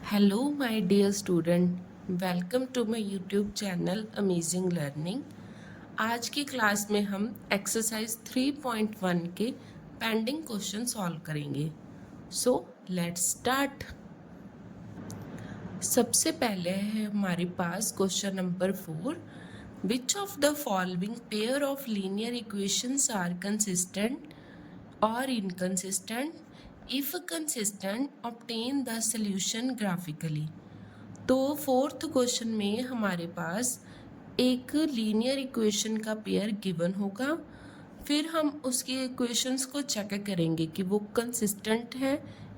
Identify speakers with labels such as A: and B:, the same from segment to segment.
A: Hello my dear student, welcome to my YouTube channel amazing learning. आज की class में हम एक्सरसाइज 3.1 के पेंडिंग क्वेश्चन सॉल्व करेंगे। So let's start. सबसे पहले है हमारे पास question number 4। Which of the following pair of linear equations are consistent और inconsistent? If consistent obtain the solution graphically. तो फोर्थ क्वेश्चन में हमारे पास एक लीनियर इक्वेशन का पेयर गिवन होगा, फिर हम उसके इक्वेशंस को चेक करेंगे कि वो कंसिस्टेंट है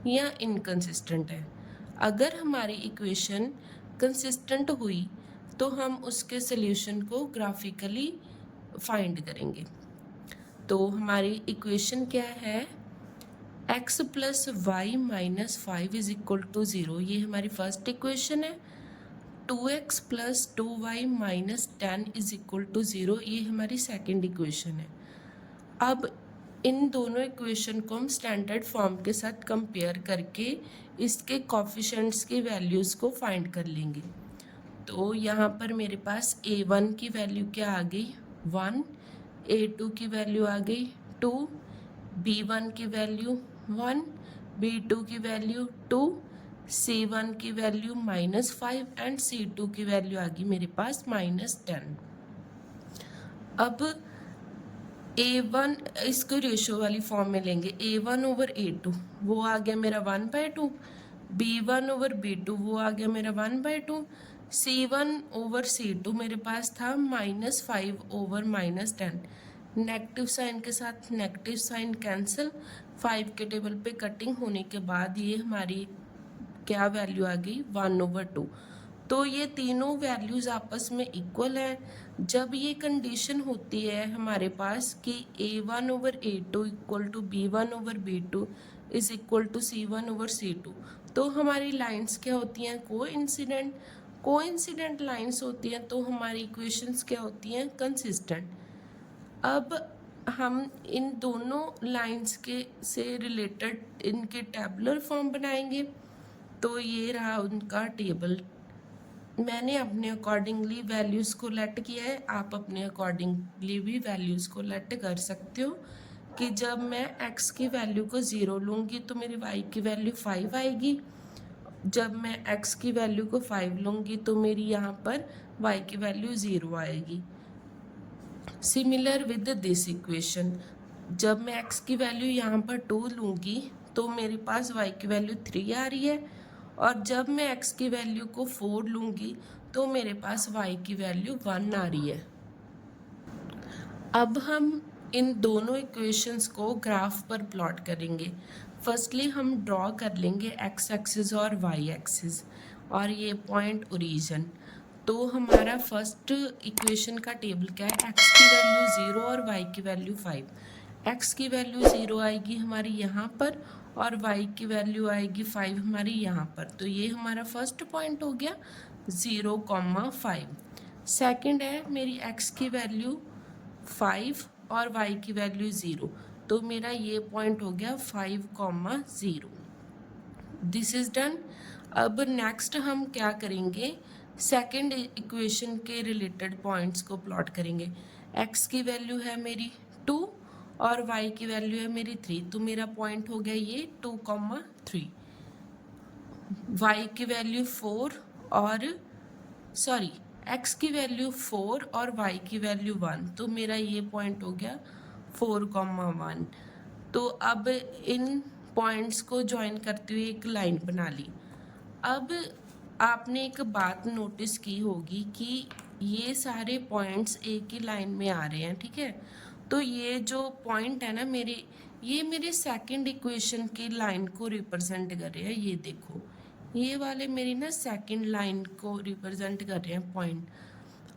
A: या इनकंसिस्टेंट है। अगर हमारी इक्वेशन कंसिस्टेंट हुई तो हम उसके सॉल्यूशन को ग्राफिकली फाइंड करेंगे। तो हमारी इक्वेशन क्या है? x plus Y minus 5 is equal to 0, ये हमारी फर्स्ट इक्वेशन है। 2x plus 2y minus 10 is equal to 0, ये हमारी सेकेंड इक्वेशन है। अब इन दोनों इक्वेशन को हम स्टैंडर्ड फॉर्म के साथ कंपेयर करके इसके कोफिशिएंट्स की वैल्यूज़ को फाइंड कर लेंगे। तो यहाँ पर मेरे पास a1 की वैल्यू क्या आ गई? 1, a2 की वैल्यू आ गई 2, b1 की वैल्यू 1, b2 की वैल्यू 2, c1 की वैल्यू -5 एंड c2 की वैल्यू आ गई मेरे पास -10। अब a1 इसको रेशो वाली फॉर्म में लेंगे। a1 ओवर a2 वो आ गया मेरा 1/2, b1 ओवर b2 वो आ गया मेरा 1/2, c1 ओवर c2 मेरे पास था -5 ओवर -10। नेगेटिव साइन के साथ नेगेटिव साइन कैंसिल, 5 के टेबल पे कटिंग होने के बाद ये हमारी क्या वैल्यू आ गई? 1/2। तो ये तीनों वैल्यूज़ आपस में इक्वल हैं। जब ये कंडीशन होती है हमारे पास कि a1 over a2 equal to b1 over b2 is equal to c1 over c2, तो हमारी लाइंस क्या होती हैं? कोइंसिडेंट लाइंस होती हैं, तो हमारी इक्वेशंस क्या होती हैं? कंसिस्टेंट। अब हम इन दोनों लाइंस के से रिलेटेड इनके टेबुलर फॉर्म बनाएंगे। तो ये रहा उनका टेबल। मैंने अपने अकॉर्डिंगली वैल्यूज़ को लेट किया है, आप अपने अकॉर्डिंगली भी वैल्यूज़ को लेट कर सकते हो कि जब मैं x की वैल्यू को 0 लूँगी तो मेरी y की वैल्यू 5 आएगी। जब मैं x की वैल्यू को 5 लूँगी तो मेरी यहाँ पर y की वैल्यू 0 आएगी। सिमिलर विद दिस इक्वेशन, जब मैं x की वैल्यू यहाँ पर 2 लूँगी तो मेरे पास y की वैल्यू 3 आ रही है, और जब मैं x की वैल्यू को 4 लूँगी तो मेरे पास y की वैल्यू 1 आ रही है। अब हम इन दोनों इक्वेशंस को ग्राफ पर प्लॉट करेंगे। फर्स्टली हम ड्रॉ कर लेंगे x एक्सिस और y एक्सिस और ये पॉइंट ओरिजिन। तो हमारा फर्स्ट इक्वेशन का टेबल क्या है? x की वैल्यू 0 और y की वैल्यू 5। x की वैल्यू 0 आएगी हमारी यहाँ पर और y की वैल्यू आएगी 5 हमारी यहाँ पर। तो ये हमारा फर्स्ट पॉइंट हो गया 0,5। सेकंड है मेरी x की वैल्यू 5 और y की वैल्यू 0, तो मेरा ये पॉइंट हो गया 5,0। This is done. अब नेक्स्ट हम क्या करेंगे? सेकंड इक्वेशन के रिलेटेड पॉइंट्स को प्लॉट करेंगे। x की वैल्यू है मेरी 2 और y की वैल्यू है मेरी 3, तो मेरा पॉइंट हो गया ये 2,3। y की वैल्यू 4 और x की वैल्यू 4 और y की वैल्यू 1, तो मेरा ये पॉइंट हो गया 4,1। तो अब इन पॉइंट्स को ज्वाइन करते हुए एक लाइन बना ली। अब आपने एक बात नोटिस की होगी कि ये सारे पॉइंट्स एक ही लाइन में आ रहे हैं, ठीक है? तो ये जो पॉइंट है ना ये मेरे सेकंड इक्वेशन की लाइन को रिप्रेजेंट कर रहे हैं। ये देखो, ये वाले मेरी ना सेकंड लाइन को रिप्रेजेंट कर रहे हैं पॉइंट,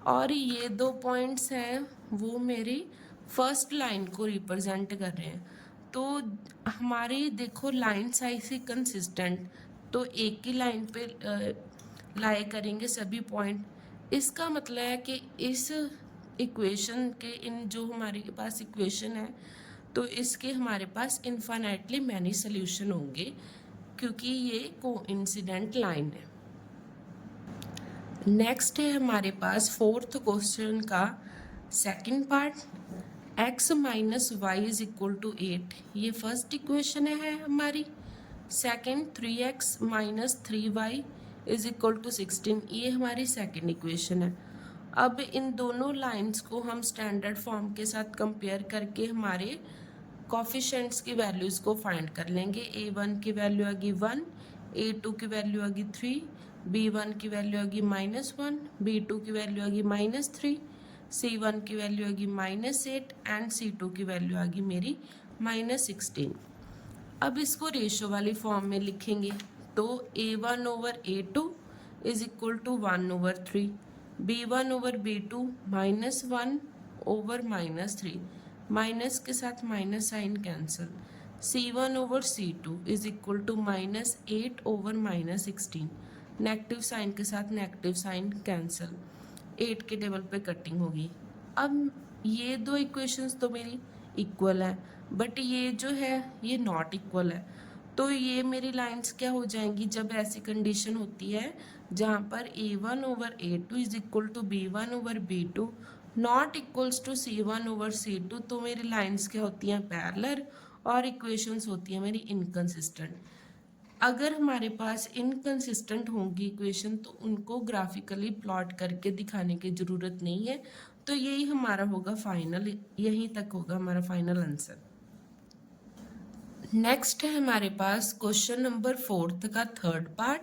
A: और ये दो पॉइंट्स हैं वो मेरी फर्स्ट लाइन को रिप्रेजेंट कर रहे हैं। तो हमारी देखो लाइन साइज ही कंसिस्टेंट, तो एक ही लाइन पे लाए करेंगे सभी पॉइंट। इसका मतलब है कि इस इक्वेशन के इन जो हमारे पास इक्वेशन है तो इसके हमारे पास इन्फाइनाइटली मैनी सोल्यूशन होंगे, क्योंकि ये कोइंसिडेंट लाइन है। नेक्स्ट है हमारे पास फोर्थ क्वेश्चन का second part, x minus Y is equal to 8, ये फर्स्ट इक्वेशन है हमारी। Second 3x minus 3y is equal to 16, ये हमारी सेकंड इक्वेशन है। अब इन दोनों लाइंस को हम स्टैंडर्ड फॉर्म के साथ कंपेयर करके हमारे कोफिशिएंट्स की वैल्यूज़ को फाइंड कर लेंगे। a1 की वैल्यू आएगी 1, a2 की वैल्यू आएगी 3, b1 की वैल्यू आएगी -1, b2 की वैल्यू आएगी -3, c1 की वैल्यू आएगी -8 एंड c2 की वैल्यू आएगी मेरी -16। अब इसको रेशो वाली फॉर्म में लिखेंगे तो a1 over a2 is equal to 1 over 3, b1 over b2 -1 over -3, minus के साथ minus sign cancel, c1 over c2 is equal to -8 over -16, negative sign के साथ नेगेटिव साइन कैंसिल, 8 के टेबल पे कटिंग होगी। अब ये दो इक्वेशंस तो मेरी इक्वल है, बट ये जो है ये नॉट इक्वल है। तो ये मेरी लाइंस क्या हो जाएंगी जब ऐसी कंडीशन होती है जहाँ पर a1 over a2 is equal to b1 over b2 not equals to c1 over c2, तो मेरी लाइंस क्या होती हैं पैरेलल और इक्वेशंस होती हैं मेरी इनकंसिस्टेंट। अगर हमारे पास इनकंसिस्टेंट होंगी इक्वेशन तो उनको ग्राफिकली प्लॉट करके दिखाने की ज़रूरत नहीं है। तो यही हमारा होगा फाइनल, यहीं तक होगा हमारा फाइनल आंसर। नेक्स्ट है हमारे पास क्वेश्चन नंबर 4 का third part,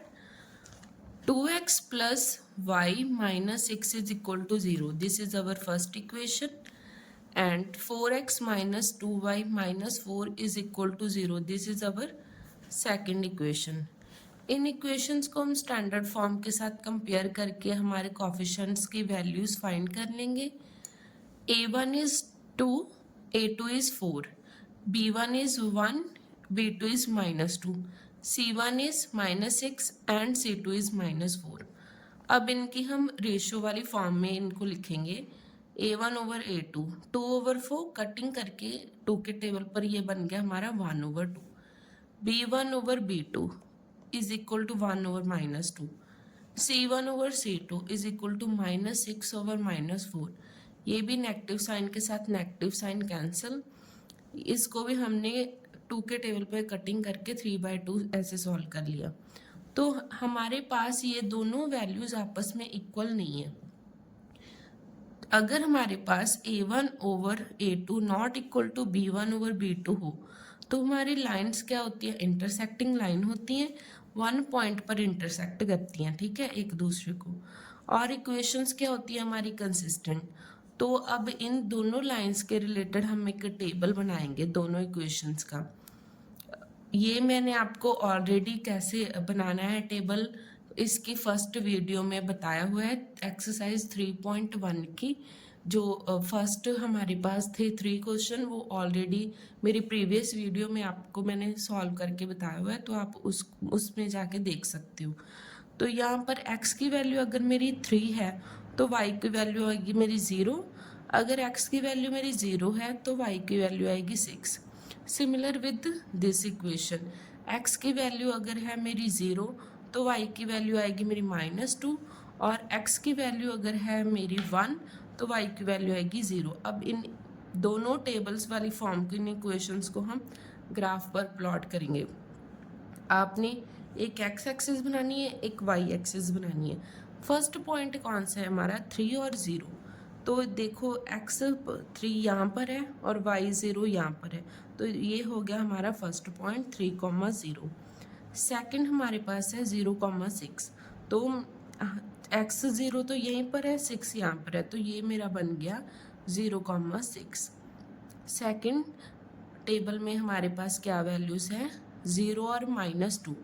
A: 2x plus y minus 6 is equal to 0. This is our first equation. And 4x minus 2y minus 4 is equal to 0. This is our second equation. In equations को हम standard form के साथ compare करके हमारे coefficients की values find कर लेंगे। a1 is 2, a2 is 4, b1 is 1, b2 is -2, c1 is -6 and c2 is -4। अब इनकी हम रेशियो वाली फॉर्म में इनको लिखेंगे a1 over a2, 2 over 4 cutting करके 2 के टेबल पर ये बन गया हमारा 1 over 2, b1 over b2 is equal to 1 over -2, c1 over c2 is equal to -6 over -4, ये भी नेगेटिव साइन के साथ नेगेटिव साइन कैंसिल। इसको भी हमने 2 के टेबल पे कटिंग करके 3/2 ऐसे सॉल्व कर लिया। तो हमारे पास ये दोनों वैल्यूज आपस में इक्वल नहीं है। अगर हमारे पास a1 over a2 not equal to b1 over b2 हो तो हमारी लाइंस क्या होती है, इंटरसेक्टिंग लाइन होती हैं, 1 पॉइंट पर इंटरसेक्ट करती हैं, ठीक है, एक दूसरे को। और इक्वेशंस क्या होती है हमारी कंसिस्टेंट। तो अब इन दोनों लाइंस के रिलेटेड हम एक टेबल बनाएंगे दोनों इक्वेशंस का। ये मैंने आपको ऑलरेडी कैसे बनाना है टेबल इसकी फर्स्ट वीडियो में बताया हुआ है, एक्सरसाइज 3.1 की जो फर्स्ट हमारे पास थे 3 क्वेश्चन, वो ऑलरेडी मेरी प्रीवियस वीडियो में आपको मैंने सॉल्व करके बताया हुआ है, तो आप उसमें जाके देख सकते हो। तो यहाँ पर x की वैल्यू अगर मेरी 3 है तो y की वैल्यू आएगी मेरी 0, अगर x की वैल्यू मेरी 0 है तो y की वैल्यू आएगी 6। Similar with this equation, x की वैल्यू अगर है मेरी 0 तो y की वैल्यू आएगी मेरी -2, और x की वैल्यू अगर है मेरी 1 तो y की वैल्यू आएगी 0। अब इन दोनों टेबल्स वाली फॉर्म की इन इक्वेशंस को हम ग्राफ पर प्लॉट करेंगे। आपने एक x एक्सिस बनानी है, एक y एक्सिस बनानी है। फर्स्ट पॉइंट कौन सा है हमारा, 3 और 0। तो देखो x 3 यहाँ पर है और y 0 यहाँ पर है, तो ये हो गया हमारा फर्स्ट पॉइंट 3,0। सेकंड हमारे पास है 0,6, तो x 0 तो यहीं पर है, 6 यहाँ पर है, तो ये मेरा बन गया 0,6। सेकंड टेबल में हमारे पास क्या वैल्यूज़ है, 0 और -2,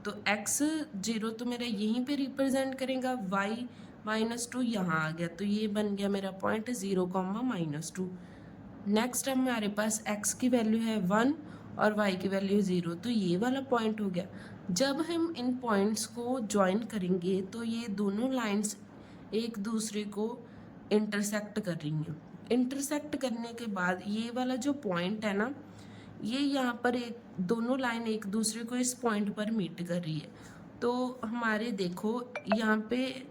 A: तो x 0 तो मेरा यहीं पे रिप्रेजेंट करेगा, y -2 यहाँ आ गया, तो ये बन गया मेरा पॉइंट 0,-2। नेक्स्ट हमारे पास x की वैल्यू है 1 और y की वैल्यू 0, तो ये वाला पॉइंट हो गया। जब हम इन पॉइंट्स को ज्वाइन करेंगे तो ये दोनों लाइंस एक दूसरे को इंटरसेक्ट कर रही हैं। इंटरसेक्ट करने के बाद ये वाला जो पॉइंट है ना, ये यहाँ पर एक दोनों लाइन एक दूसरे को इस पॉइंट पर मीट कर रही है। तो हमारे देखो यहाँ पे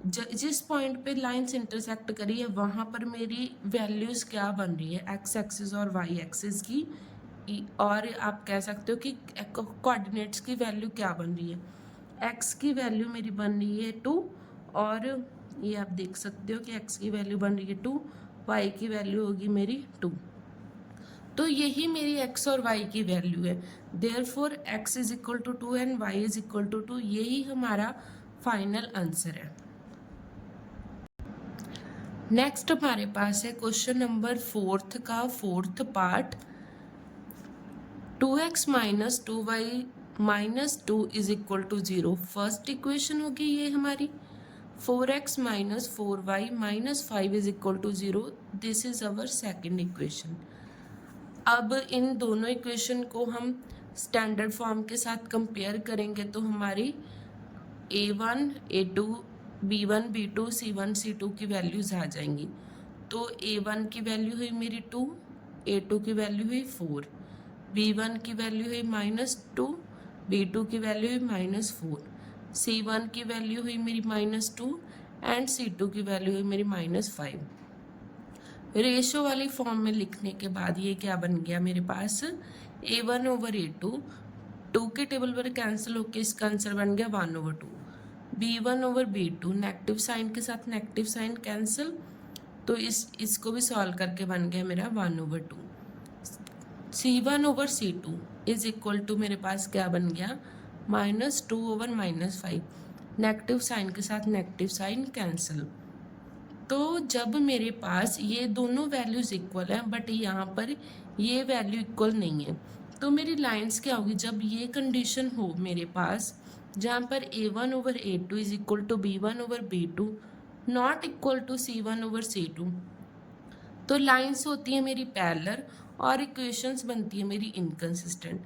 A: जिस पॉइंट पे लाइंस इंटरसेक्ट करी है वहाँ पर मेरी वैल्यूज़ क्या बन रही है, एक्स एक्सिस और वाई एक्सिस की, और आप कह सकते हो कि कोऑर्डिनेट्स की वैल्यू क्या बन रही है। एक्स की वैल्यू मेरी बन रही है 2, और ये आप देख सकते हो कि एक्स की वैल्यू बन रही है 2, वाई की वैल्यू होगी मेरी 2। तो यही मेरी x और y की वैल्यू है। Therefore x is equal to 2 and y is equal to 2, यही हमारा फाइनल आंसर है। नेक्स्ट हमारे पास है क्वेश्चन नंबर 4 का 4th part. 2x minus 2y minus 2 is equal to 0 first equation होगी ये हमारी। 4x minus 4y minus 5 is equal to 0, this is our second equation. अब इन दोनों इक्वेशन को हम स्टैंडर्ड फॉर्म के साथ कंपेयर करेंगे तो हमारी a1, a2, b1, b2, c1, c2 की वैल्यूज़ आ जाएंगी। तो a1 की वैल्यू हुई मेरी 2, a2 की वैल्यू हुई 4, b1 की वैल्यू हुई -2, b2 की वैल्यू हुई -4, c1 की वैल्यू हुई मेरी -2 एंड c2 की वैल्यू हुई मेरी -5। रेशो वाली फॉर्म में लिखने के बाद ये क्या बन गया मेरे पास, a1/a2, 2 के टेबल पर कैंसिल होकर इसका आंसर बन गया 1/2, b1/b2, नेगेटिव साइन के साथ नेगेटिव साइन कैंसिल, तो इसको भी सॉल्व करके बन गया मेरा 1/2, c1/c2 इज इक्वल टू मेरे पास क्या बन गया -2/-5, नेगेटिव साइन के साथ नेगेटिव साइन कैंसिल। तो जब मेरे पास ये दोनों वैल्यूज़ इक्वल हैं बट यहाँ पर ये वैल्यू इक्वल नहीं है, तो मेरी लाइंस क्या होगी, जब ये कंडीशन हो मेरे पास जहाँ पर a1/a2 is equal to b1/b2 not equal to c1/c2, तो लाइंस होती है मेरी पैरेलल और इक्वेशंस बनती है मेरी इनकंसिस्टेंट।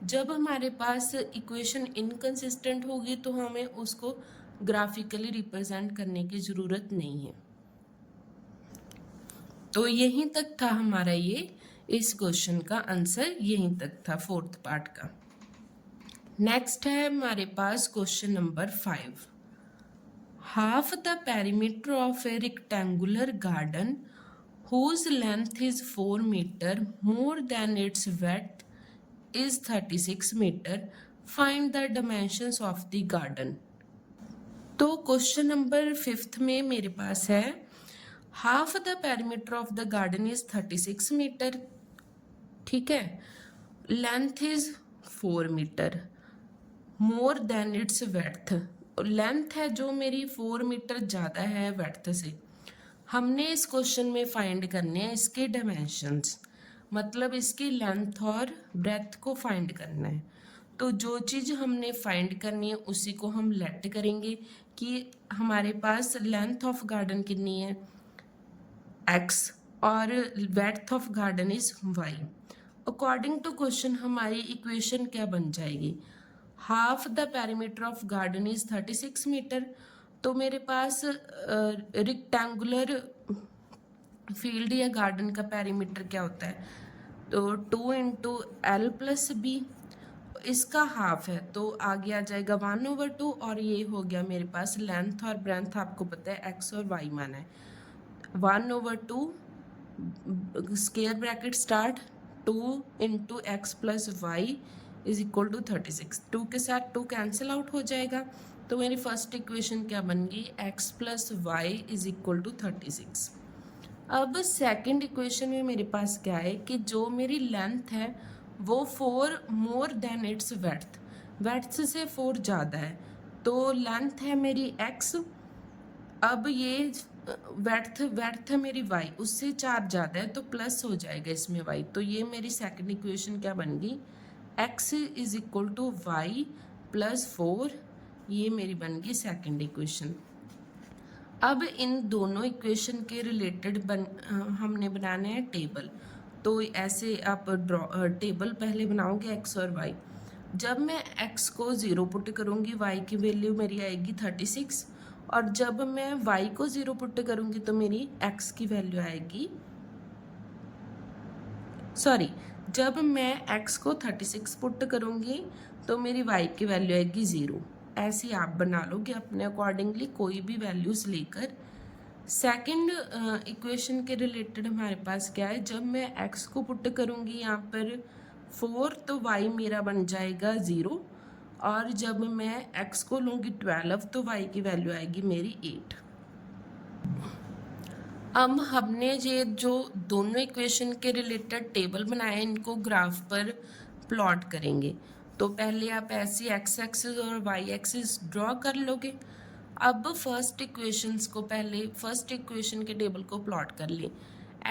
A: जब हमारे पास इक्वेशन इनकंसिस्टेंट होगी तो हमें उसको ग्राफिकली रिप्रेजेंट करने की ज़रूरत नहीं है। तो यहीं तक था हमारा ये इस क्वेश्चन का आंसर, यहीं तक था 4th पार्ट का। नेक्स्ट है हमारे पास question number 5। Half the perimeter of a rectangular garden whose length is 4 meter more than its width is 36 meter, find the dimensions of the garden। तो क्वेश्चन नंबर 5th में मेरे पास है half the perimeter of the garden is 36 metre, ठीक है, length is 4 metre, more than its width, length है जो मेरी 4 मीटर ज़्यादा है वेड्थ से। हमने इस क्वेश्चन में फाइंड करने हैं इसके डायमेंशंस, मतलब इसकी लेंथ और ब्रेथ को फाइंड करना है। तो जो चीज़ हमने फाइंड करनी है उसी को हम लेट करेंगे कि हमारे पास लेंथ ऑफ गार्डन कितनी है x और width of garden is y। According to question हमारी इक्वेशन क्या बन जाएगी, half the perimeter of garden is 36 metre, तो मेरे पास रेक्टेंगुलर फील्ड या गार्डन का पेरीमीटर क्या होता है, तो 2 × L + B, इसका हाफ है तो आगे आ जाएगा 1/2, और ये हो गया मेरे पास लेंथ और ब्रेथ, आपको पता है x और y माना है 1/2 square bracket start 2 × x + y is equal to 36, 2 के साथ 2 कैंसिल आउट हो जाएगा, तो मेरी फर्स्ट इक्वेशन क्या बन गई x + y is equal to 36। अब सेकंड इक्वेशन में मेरे पास क्या है कि जो मेरी लेंथ है वो 4 मोर देन इट्स वेड्थ, वेड्थ से 4 ज़्यादा है, तो लेंथ है मेरी x, अब ये वेड्थ है मेरी y, उससे 4 ज़्यादा है तो प्लस हो जाएगा इसमें y, तो ये मेरी सेकंड इक्वेशन क्या बन गई x is equal to y + 4, ये मेरी बन गई सेकंड इक्वेशन। अब इन दोनों इक्वेशन के रिलेटेड हमने बनाने हैं टेबल, तो ऐसे आप टेबल पहले बनाओगे x और y, जब मैं x को 0 पुट करूँगी y की वैल्यू मेरी आएगी 36, और जब मैं y को 0 पुट करूँगी तो मेरी x की वैल्यू आएगी, जब मैं x को 36 पुट करूँगी तो मेरी y की वैल्यू आएगी 0। ऐसे आप बना लोगे अपने अकॉर्डिंगली कोई भी वैल्यूज़ लेकर। सेकंड इक्वेशन के रिलेटेड हमारे पास क्या है, जब मैं x को पुट करूँगी यहाँ पर 4 तो y मेरा बन जाएगा 0, और जब मैं x को लूँगी 12 तो y की वैल्यू आएगी मेरी 8। अब हमने ये जो दोनों इक्वेशन के रिलेटेड टेबल बनाए इनको ग्राफ पर प्लॉट करेंगे। तो पहले आप ऐसे x एक्सिस और y एक्सिस ड्रॉ कर लोगे। अब फर्स्ट इक्वेशन के टेबल को प्लॉट कर लें।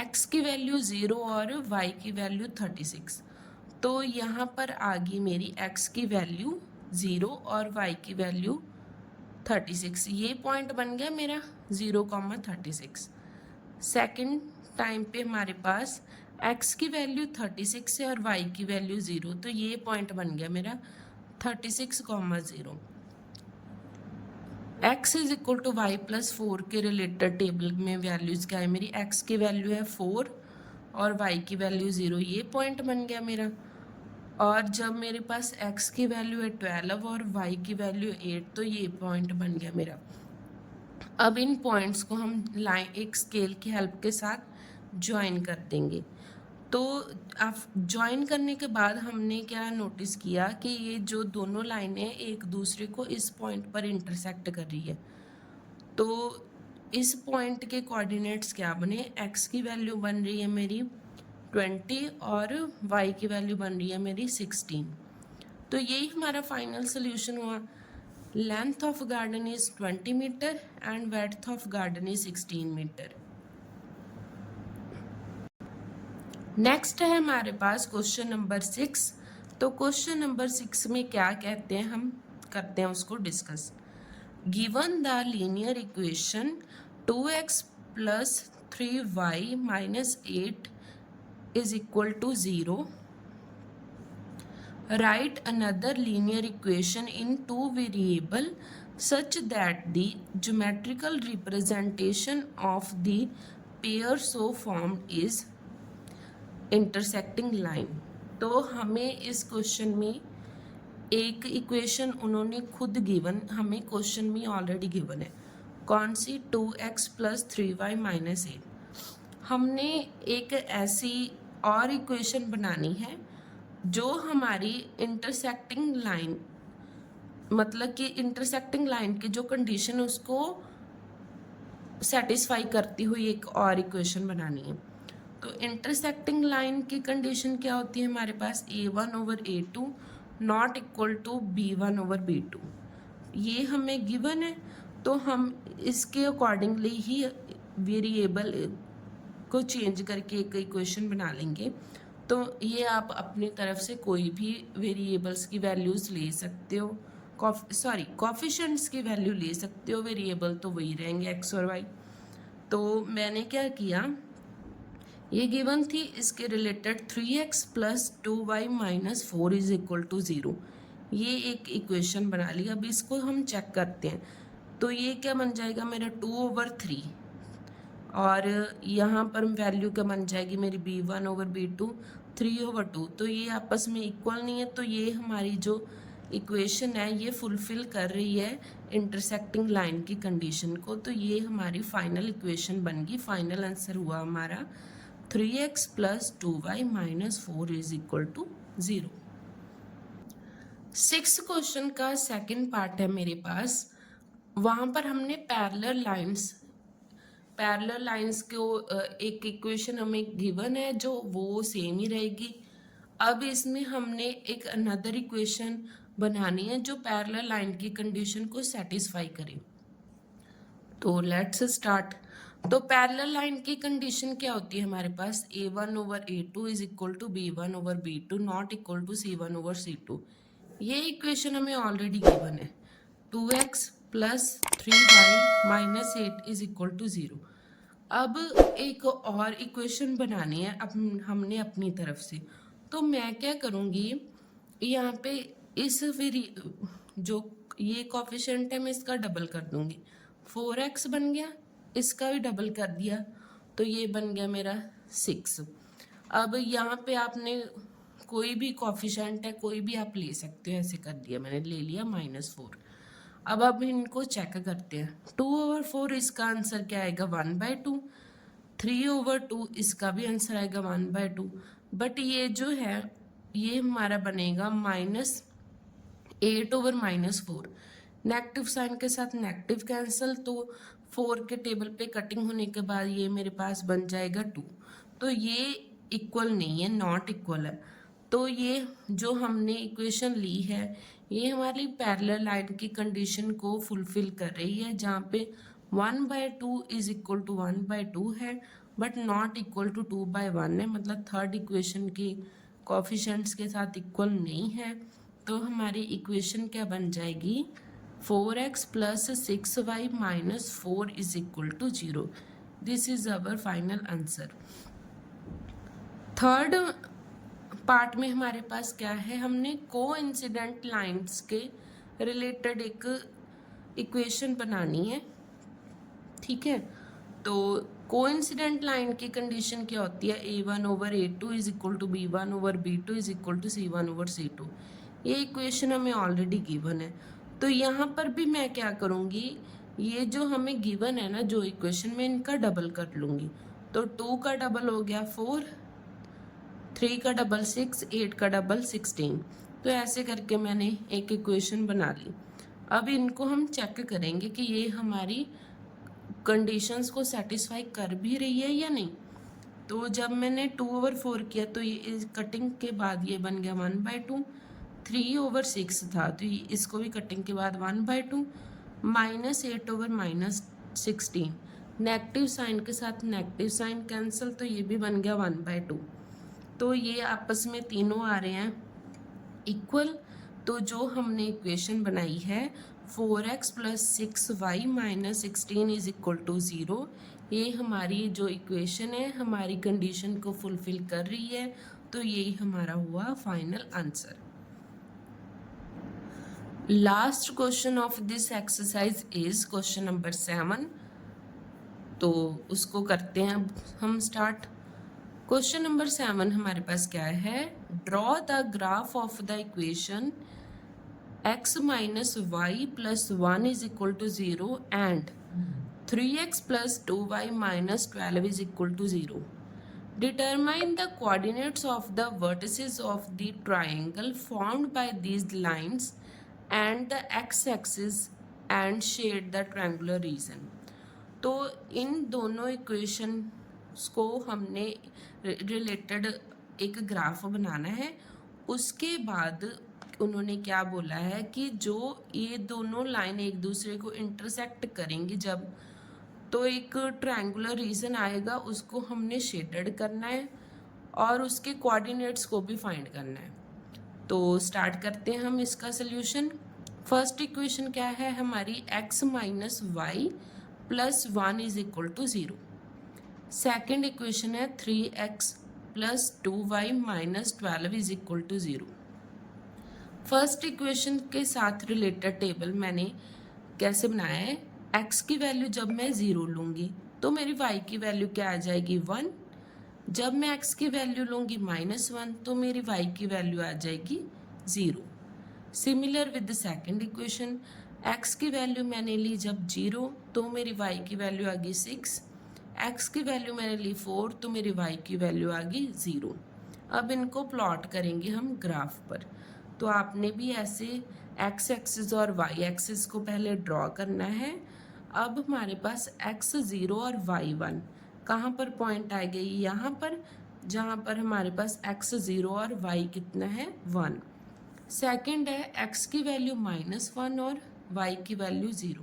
A: x की वैल्यू 0 और y की वैल्यू 36। तो यहाँ पर आ गई मेरी x की वैल्यू 0 और y की वैल्यू 36। ये पॉइंट बन गया मेरा 0,36। सेकंड टाइम पे हमारे पास x की वैल्यू 36 है और y की वैल्यू 0, तो ये पॉइंट बन गया मेरा 36,0। x is equal to y plus 4 के रिलेटेड टेबल में वैल्यूज़ क्या है, मेरी x की वैल्यू है 4 और y की वैल्यू 0, ये पॉइंट बन गया मेरा। और जब मेरे पास x की वैल्यू है 12 और y की वैल्यू 8, तो ये पॉइंट बन गया मेरा। अब इन पॉइंट्स को हम लाइन एक स्केल की हेल्प के साथ ज्वाइन कर देंगे। तो आप ज्वाइन करने के बाद हमने क्या नोटिस किया कि ये जो दोनों लाइनें एक दूसरे को इस पॉइंट पर इंटरसेक्ट कर रही है। तो इस पॉइंट के कोऑर्डिनेट्स क्या बने, x की वैल्यू बन रही है मेरी 20 और y की वैल्यू बन रही है मेरी 16। तो यही हमारा फाइनल सोल्यूशन हुआ। Length of garden is 20 metre and width of garden is 16 metre. Next है हमारे पास क्वेश्चन नंबर 6। तो क्वेश्चन नंबर 6 में क्या कहते हैं, हम करते हैं उसको discuss. Given the linear equation 2x plus 3y minus 8 is equal to 0. Write another linear equation in two variable such that the geometrical representation of the pair so formed is intersecting line। तो हमें इस question में एक equation उन्होंने खुद given, हमें question में already given है। कौन सी, 2x प्लस 3y माइनस 8। हमने एक ऐसी और इक्वेशन बनानी है जो हमारी इंटरसेक्टिंग लाइन, मतलब कि इंटरसेक्टिंग लाइन की जो कंडीशन उसको सेटिस्फाई करती हुई एक और इक्वेशन बनानी है। तो इंटरसेक्टिंग लाइन की कंडीशन क्या होती है हमारे पास, a1 over a2 not equal to b1 over b2। ये हमें गिवन है, तो हम इसके अकॉर्डिंगली ही वेरिएबल को चेंज करके एक इक्वेशन बना लेंगे। तो ये आप अपनी तरफ से कोई भी वेरिएबल्स की वैल्यूज़ ले सकते हो, कॉफिशेंट्स की वैल्यू ले सकते हो, वेरिएबल तो वही रहेंगे x और y। तो मैंने क्या किया, ये गिवन थी, इसके related 3x plus 2y minus 4 is equal to 0, ये एक इक्वेशन बना ली। अब इसको हम चेक करते हैं। तो ये क्या बन जाएगा मेरा 2 ओवर 3, और यहाँ पर वैल्यू क्या बन जाएगी मेरी b1 ओवर b2 3 ओवर 2। तो ये आपस में इक्वल नहीं है, तो ये हमारी जो इक्वेशन है ये फुलफिल कर रही है इंटरसेक्टिंग लाइन की कंडीशन को। तो ये हमारी फाइनल इक्वेशन बन गई। फाइनल आंसर हुआ हमारा 3x plus 2y minus 4 is equal to 0। 6 question का सेकंड पार्ट है मेरे पास। वहाँ पर हमने पैरेलल लाइंस को एक इक्वेशन हमें गिवन है जो वो सेम ही रहेगी। अब इसमें हमने एक अनदर इक्वेशन बनानी है जो पैरेलल लाइन की कंडीशन को सेटिस्फाई करे। तो लेट्स स्टार्ट। तो पैरेलल लाइन की कंडीशन क्या होती है हमारे पास, a1 over a2 is equal to b1 over b2 not equal to c1 over c2। ये इक्वेशन हमें ऑलरेडी गिवन है। 2x plus 3y minus 8 is equal to 0। अब एक और इक्वेशन बनानी है हमने अपनी तरफ से। तो मैं क्या करूँगी, यहाँ पे इस जो ये कोफिशिएंट है मैं इसका डबल कर दूँगी। 4x बन गया, इसका भी डबल कर दिया, तो ये बन गया मेरा 6। अब यहाँ पे आपने कोई भी कॉफिशेंट है कोई भी आप ले सकते हो, ऐसे कर दिया मैंने, ले लिया -4। अब इनको चेक करते हैं। 2/4 इसका आंसर क्या आएगा 1/2। 3/2 इसका भी आंसर आएगा 1/2। बट ये जो है ये हमारा बनेगा -8/-4। नेगेटिव साइन के साथ नेगेटिव कैंसिल, तो 4 के टेबल पे कटिंग होने के बाद ये मेरे पास बन जाएगा 2। तो ये इक्वल नहीं है, नॉट इक्वल है। तो ये जो हमने इक्वेशन ली है ये हमारी पैरेलल लाइन की कंडीशन को फुलफिल कर रही है, जहाँ पे 1/2 इज इक्वल टू 1/2 है, बट नॉट इक्वल टू 2/1 है। मतलब थर्ड इक्वेशन की कोफिशिएंट्स के साथ इक्वल नहीं है। तो हमारी इक्वेशन क्या बन जाएगी, 4x + 6y - 4 is equal to 0। This is our final answer. Third part में हमारे पास क्या है, हमने कोइंसिडेंट लाइंस के रिलेटेड एक इक्वेशन बनानी है, ठीक है। तो कोइंसिडेंट लाइन की कंडीशन क्या होती है, A1/A2 is equal to B1/B2 is equal to C1/C2। ये इक्वेशन हमें ऑलरेडी गिवन है। तो यहाँ पर भी मैं क्या करूँगी, ये जो हमें गिवन है ना जो इक्वेशन, में इनका डबल कर लूँगी। तो 2 का डबल हो गया 4, 3 का डबल 6, 8 का डबल 16। तो ऐसे करके मैंने एक इक्वेशन बना ली। अब इनको हम चेक करेंगे कि ये हमारी कंडीशंस को सेटिस्फाई कर भी रही है या नहीं। तो जब मैंने 2/4 किया तो ये कटिंग के बाद ये बन गया 1/2। 3/6 था तो ये इसको भी कटिंग के बाद 1/2। -8/-16, नेगेटिव साइन के साथ नेगेटिव साइन कैंसिल, तो ये भी बन गया 1/2। तो ये आपस में तीनों आ रहे हैं इक्वल। तो जो हमने इक्वेशन बनाई है 4x + 6y - 16 is equal to 0, ये हमारी जो इक्वेशन है हमारी कंडीशन को फुलफिल कर रही है। तो यही हमारा हुआ final answer. Last question of this exercise is question number 7। तो उसको करते हैं अब हम स्टार्ट। क्वेश्चन नंबर 7 हमारे पास क्या है, draw the graph of the equation x - y + 1 is equal to 0 and 3x + 2y - 12 is equal to 0. Determine the coordinates of the vertices of the triangle formed by these lines and the x-axis and shade the triangular region. तो इन दोनों equation को हमने related एक graph बनाना है। उसके बाद उन्होंने क्या बोला है कि जो ये दोनों लाइन एक दूसरे को इंटरसेक्ट करेंगी जब, तो एक ट्रायंगुलर रीजन आएगा, उसको हमने शेडेड करना है और उसके कोऑर्डिनेट्स को भी फाइंड करना है। तो स्टार्ट करते हैं हम इसका सोल्यूशन। फर्स्ट इक्वेशन क्या है हमारी, x - y + 1 is equal to 0। Second equation है 3x + 2y - 12 is equal to 0। First equation के साथ रिलेटेड टेबल मैंने कैसे बनाया है, x की वैल्यू जब मैं 0 लूँगी तो मेरी y की वैल्यू क्या आ जाएगी 1। जब मैं x की वैल्यू लूँगी -1 तो मेरी y की वैल्यू आ जाएगी 0। Similar with the second equation, x की वैल्यू मैंने ली जब 0 तो मेरी y की वैल्यू आ गई 6। x की वैल्यू मैंने ली 4 तो मेरी y की वैल्यू आ गई 0। अब इनको प्लॉट करेंगे हम ग्राफ पर। तो आपने भी ऐसे x एक्सिस और y एक्सिस को पहले ड्रॉ करना है। अब हमारे पास x0 और y1 कहाँ पर पॉइंट आ गई, यहाँ पर, जहाँ पर हमारे पास x0 और y कितना है 1। सेकंड है x की वैल्यू -1 और y की वैल्यू 0।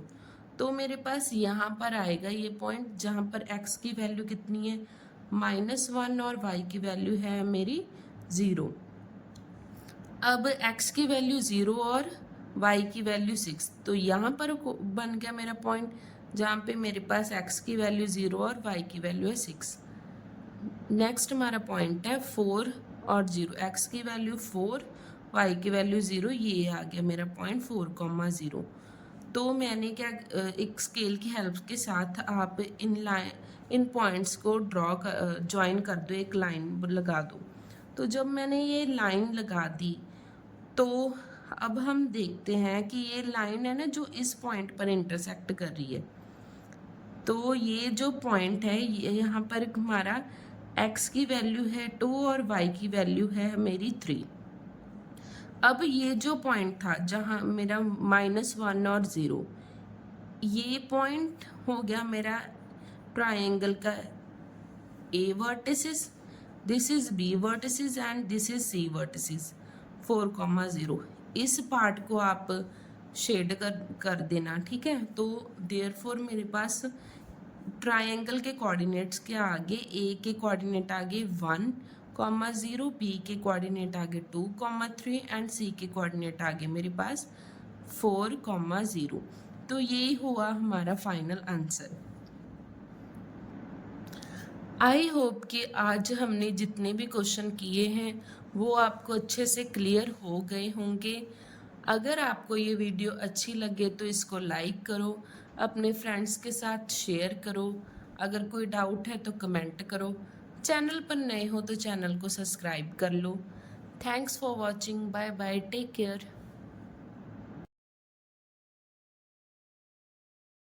A: तो मेरे पास यहाँ पर आएगा ये पॉइंट जहाँ पर x की वैल्यू कितनी है -1 और y की वैल्यू है मेरी 0। अब x की वैल्यू 0 और y की वैल्यू 6, तो यहाँ पर बन गया मेरा पॉइंट जहाँ पे मेरे पास x की वैल्यू 0 और y की वैल्यू है 6। नेक्स्ट हमारा पॉइंट है 4 और 0, x की वैल्यू 4, y की वैल्यू 0, ये आ गया मेरा पॉइंट 4,0। तो मैंने क्या, एक स्केल की हेल्प के साथ आप इन पॉइंट्स को ड्रॉ ज्वाइन कर दो, एक लाइन लगा दो। तो जब मैंने ये लाइन लगा दी तो अब हम देखते हैं कि ये लाइन है ना जो इस पॉइंट पर इंटरसेक्ट कर रही है। तो ये जो पॉइंट है ये यहाँ पर हमारा x की वैल्यू है 2 और y की वैल्यू है मेरी 3। अब ये जो पॉइंट था जहाँ मेरा -1 और 0, ये पॉइंट हो गया मेरा ट्रायंगल का A vertices, this is B vertices and this is C vertices 4,0। इस पार्ट को आप शेड कर देना, ठीक है। तो देयरफॉर मेरे पास ट्रायंगल के कोऑर्डिनेट्स के आगे A के कोऑर्डिनेट आगे 1,0, B के कोऑर्डिनेट आगे 2,3 एंड C के कोऑर्डिनेट आगे मेरे पास 4,0। तो यही हुआ हमारा फाइनल आंसर। आई होप कि आज हमने जितने भी क्वेश्चन किए हैं वो आपको अच्छे से क्लियर हो गए होंगे। अगर आपको ये वीडियो अच्छी लगे तो इसको लाइक करो, अपने फ्रेंड्स के साथ शेयर करो। अगर कोई डाउट है तो कमेंट करो। चैनल पर नए हो तो चैनल को सब्सक्राइब कर लो। Thanks for watching. Bye bye, take care.